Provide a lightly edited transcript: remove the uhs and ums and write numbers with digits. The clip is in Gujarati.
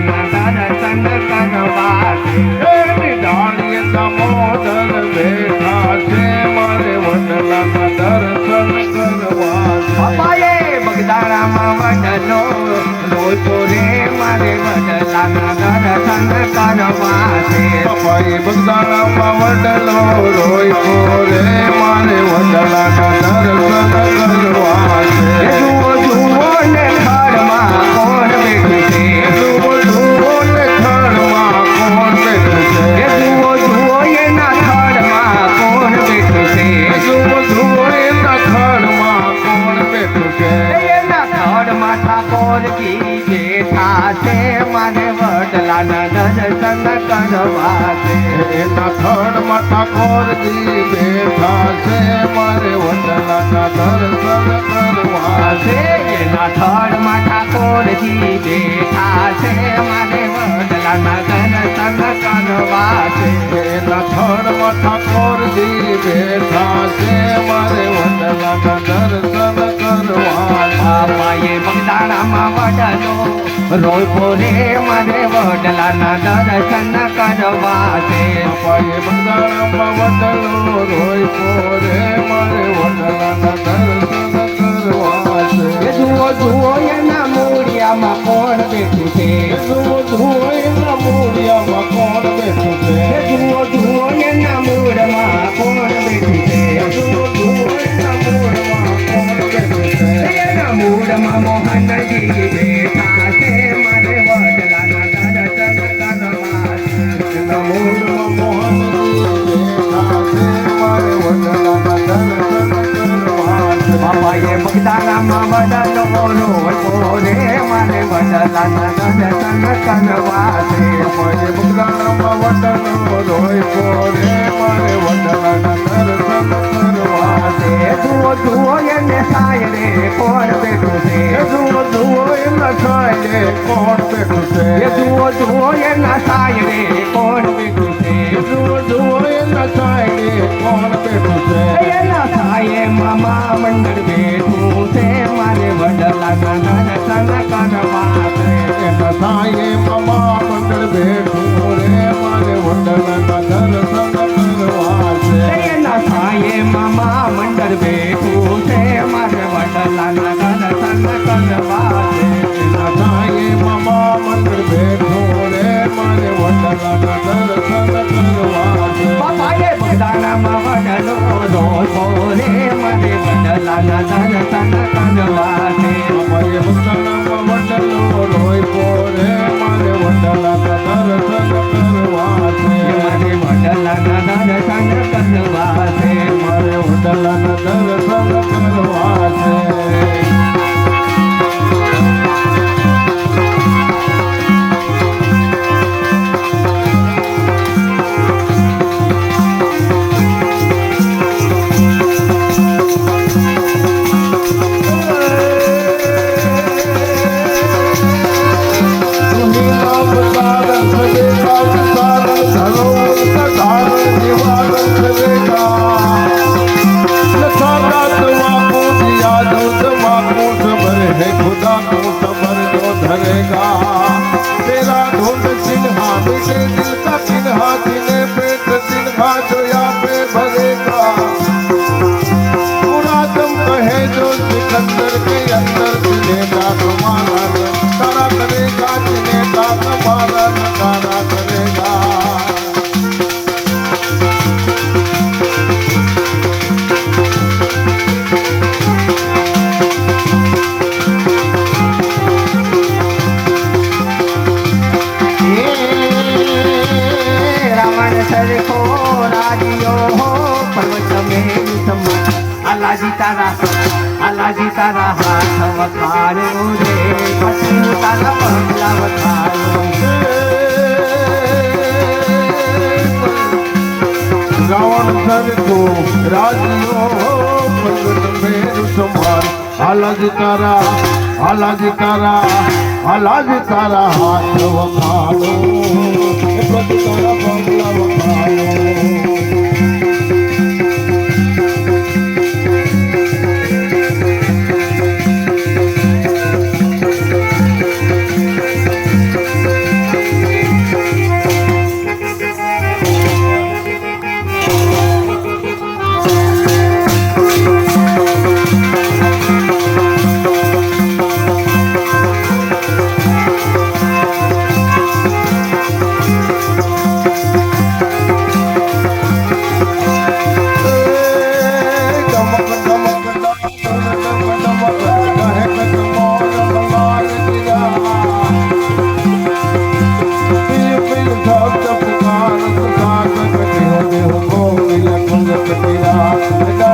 વડલાના દર્શન કરવા એની ડાળીએ દામોદર બેઠા છે મારે વડલાના દર્શન કરવા છે. બાપાએ બગદાણામાં વડલો રોજો રે મારે વડલાના દર્શન કરવા છે. બાપાએ બગદાણામાં વડલો રોયો રે મારે વડલાના દર્શન કરવા છે. જુઓ જુઓ ને થડમાં કોણ બેઠું છે. જુઓ જુઓ ને થડમાં કોણ બેઠું છે. જુઓ જુઓ એના થડમાં કોણ બેઠું છે. જુઓ જુઓ એના થડમાં કોણ બેઠું છે. એના થડમાં ઠાકોરજી બેઠા છે મારે વડલાના દર્શન કરવા છે. એના થડમાં ઠાકોરજી બેઠા છે મારે વડલાના દર્શન કરવા છે. એના થડમાં ઠાકોરજી બેઠા છે મારે વડલાના દર્શન કરવા છે. એના થડમાં ઠાકોરજી બેઠા છે મારે વડલાના દર્શન કરવા છે. બાપાએ બગદાણામાં વડલો રોયો રે મારે વડલાના દર્શન કરવા છે. બાપાએ બંધારણમાં વડલો રોયો રે મારે વડલાના દર્શન કરવા છે. જુઓ જુઓ એના મૂળિયામાં કોણ બેઠું છે. જુઓ જુઓ એના મૂળિયામાં કોણ બેઠું છે. જુઓ જુઓ એના મૂળમાં કોણ બેઠું છે. જુઓ જુઓ એના મૂળમાં કોણ બેઠું છે. એના મૂળમાં મોહનજી બેઠા છે મારે વડલાના દર્શન કરવા છે. એના મૂળમાં મોહનજી બેઠા છે મારે વડલાના દર્શન કરવા છે. બાપાએ બગદાણામાં વડલો રોયો રે મારે વડલાના દર્શન કરવા છે. બાપાએ બંધારણમાં વડલો રોયો રે મારે વડલાના દર્શન કરવા છે. જુઓ જુઓ એને સાય રે કોણ બેઠું છે. જુઓ જુઓ એના છાંયે કોણ બેઠું છે. જુઓ જુઓ એના સાય રે કોણ બેઠું છે. જુઓ જુઓ એના છાંયે કોણ બેઠું છે. એના સાયે મામા મંડળ બેઠું છે મારે વડલાના દર્શન કરવા છે. એના છાંયે મામા મંડળ બેઠું રે મારે વડલાના દર્શન કરવા છે. એના સાયે મામા મંડળ બેઠું છે મારે વડલાના દર્શન કરવા છે. એના છાંયે મામા મંડળ બેઠું રે મારે વડલાના દર્શન કરવા છે. બાપાએ બગદાણામાં વડલો રોયો રે મારે વડલાના દર્શન કરવા છે. બાપાએ બંધારણમાં વડલો રોયો રે મારે વડલાના દર્શન કરવા છે. મારે વડલાના દર્શન કરવા છે. મારે વડલાના દર્શન કરવા છે. तेरा ढूंढ चिन्हा मिटे दिल का चिन्हा जिन्हें पेट चिन्हा जो यहाँ पे भरेगा पूरा तुम कहे जो सिकंदर के अंदर जिनेगा तुम्हारा नकारा करेगा जिनेगा तुम्हारा नकारा करेगा સરખો રાજીઓ પર્વત મેં અલાજી તારા હાથ વખાર્યો રે પછી તારા પગલા વખાર્યો. રાવણ સરખો રાજીઓ પર્વત મેં સમાન હાલાજી તારા હાથ વખાણો પછી તારા પગલા વખાણો. ભક્તિ રાગ